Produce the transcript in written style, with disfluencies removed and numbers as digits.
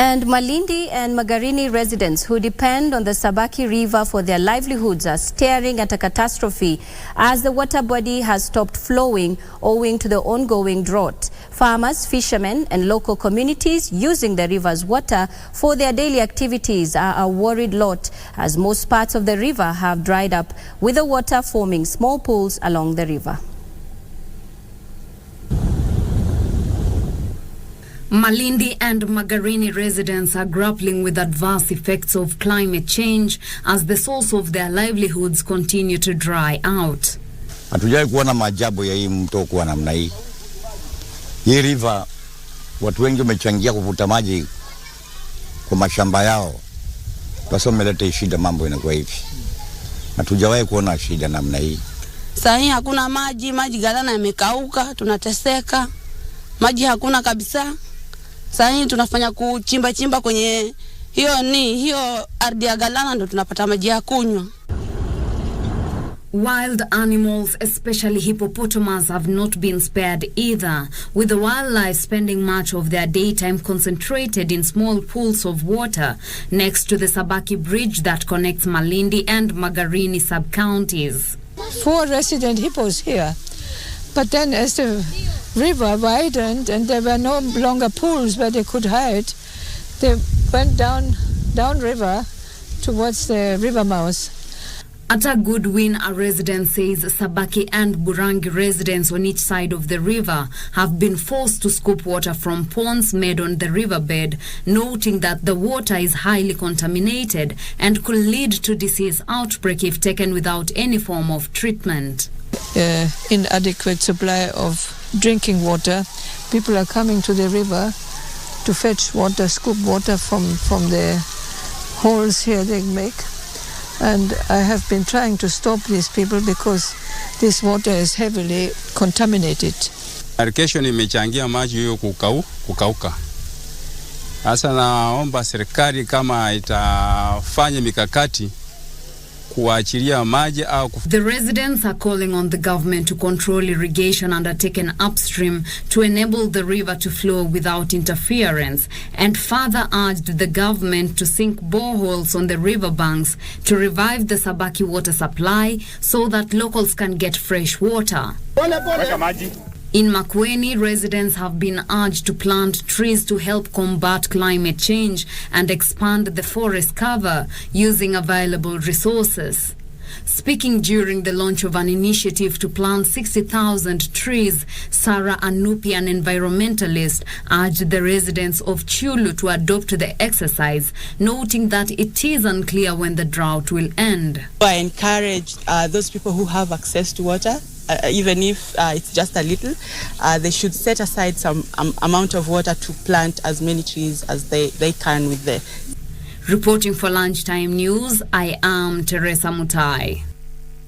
And Malindi and Magarini residents who depend on the Sabaki River for their livelihoods are staring at a catastrophe as the water body has stopped flowing owing to the ongoing drought. Farmers, fishermen and local communities using the river's water for their daily activities are a worried lot as most parts of the river have dried up, with the water forming small pools along the river. Malindi and Magarini residents are grappling with adverse effects of climate change as the source of their livelihoods continue to dry out. Hatujai kuona maajabu ya hii mto kwa namna hii. Hii river watu wengi wamechangia kuvuta maji kwa mashamba yao. Basi wameleta shida, mambo inakuwa hivi. Hatujawahi kuona shida namna hii. Sasa hakuna maji galana yamekauka, tunateseka. Maji hakuna kabisa. Sasa tunafanya kuchimba kwenye hiyo ardhi ya galana ndo tunapata maji ya kunywa. Wild animals, especially hippopotamus, have not been spared either, with the wildlife spending much of their daytime concentrated in small pools of water next to the Sabaki Bridge that connects Malindi and Magarini sub-counties. 4 resident hippos here, but then as the river widened and there were no longer pools where they could hide, they went down river towards the river mouth. At a Goodwin, a resident says Sabaki and Burangi residents on each side of the river have been forced to scoop water from ponds made on the riverbed, noting that the water is highly contaminated and could lead to disease outbreak if taken without any form of treatment. Inadequate supply of drinking water. People are coming to the river to fetch water, scoop water from the holes here they make. And I have been trying to stop these people because this water is heavily contaminated. Irrigation imechangia maji hiyo kukauka. Sasa naomba serikali kama itafanya mikakati kuachilia maji au The residents are calling on the government to control irrigation undertaken upstream to enable the river to flow without interference, and further urged the government to sink boreholes on the riverbanks to revive the Sabaki water supply so that locals can get fresh water. In Makueni, residents have been urged to plant trees to help combat climate change and expand the forest cover using available resources. Speaking during the launch of an initiative to plant 60,000 trees, Sarah Anupi, an environmentalist, urged the residents of Chulu to adopt the exercise, noting that it is unclear when the drought will end. I encourage those people who have access to water, even if it's just a little, they should set aside some amount of water to plant as many trees as they can with the. Reporting for Lunchtime News, I am Teresa Mutai.